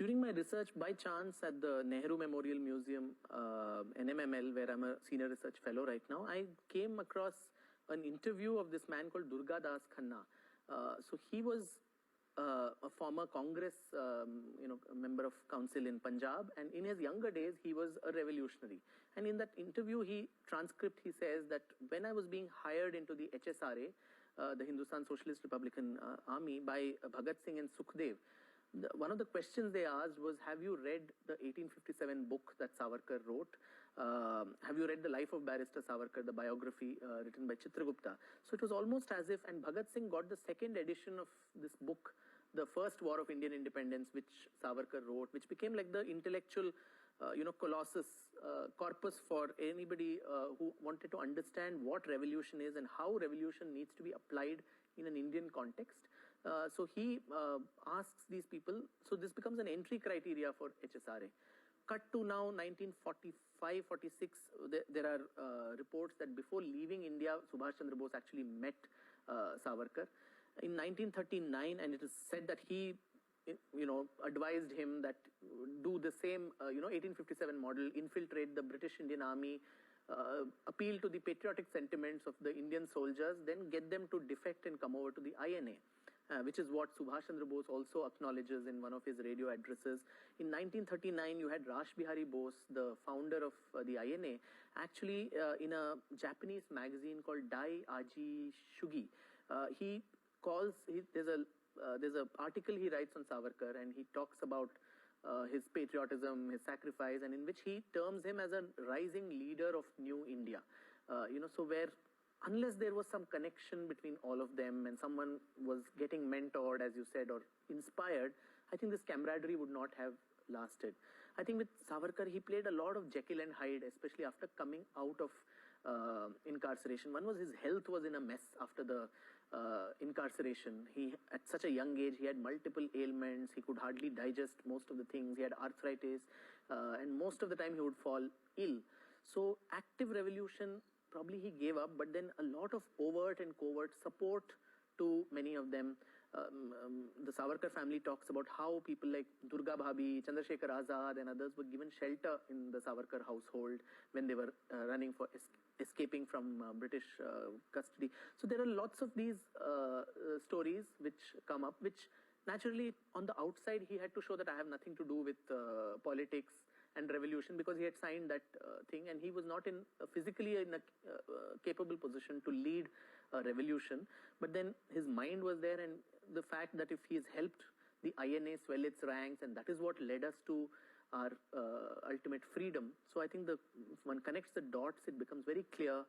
During my research, by chance, at the Nehru Memorial Museum, NMML, where I'm a senior research fellow right now, I came across an interview of this man called Durga Das Khanna. So he was a former Congress, a member of council in Punjab, and in his younger days, he was a revolutionary. And in that interview, he says that when I was being hired into the HSRA, the Hindustan Socialist Republican Army, by Bhagat Singh and Sukhdev, one of the questions they asked was, have you read the 1857 book that Savarkar wrote? Have you read The Life of Barrister Savarkar, the biography written by Chitragupta? So it was almost as if, and Bhagat Singh got the second edition of this book, The First War of Indian Independence, which Savarkar wrote, which became like the intellectual colossus, corpus for anybody who wanted to understand what revolution is and how revolution needs to be applied in an Indian context. So he asks these people, so this becomes an entry criteria for HSRA. Cut to now 1945-46, there are reports that before leaving India, Subhash Chandra Bose actually met Savarkar. In 1939, and it is said that he advised him that do the same, 1857 model, infiltrate the British Indian Army, appeal to the patriotic sentiments of the Indian soldiers, then get them to defect and come over to the INA, which is what Subhash Chandra Bose also acknowledges in one of his radio addresses. In 1939, you had Rash Bihari Bose, the founder of the INA, actually in a Japanese magazine called Dai Aji Shugi. There's an article he writes on Savarkar, and he talks about his patriotism, his sacrifice, and in which he terms him as a rising leader of New India. So where, unless there was some connection between all of them and someone was getting mentored, as you said, or inspired, I think this camaraderie would not have lasted. I think with Savarkar, he played a lot of Jekyll and Hyde, especially after coming out of incarceration. One was his health was in a mess after the incarceration. He, at such a young age, he had multiple ailments. He could hardly digest most of the things. He had arthritis, and most of the time he would fall ill. So active revolution, probably he gave up, but then a lot of overt and covert support to many of them. The Savarkar family talks about how people like Durga Bhabhi, Chandrasekhar Azad and others were given shelter in the Savarkar household when they were running for escaping from British custody. So there are lots of these stories which come up, which naturally on the outside he had to show that I have nothing to do with politics and revolution, because he had signed that thing, and he was not physically in a capable position to lead a revolution. But then his mind was there, and the fact that if he has helped the INA swell its ranks, and that is what led us to our ultimate freedom. So I think if one connects the dots, it becomes very clear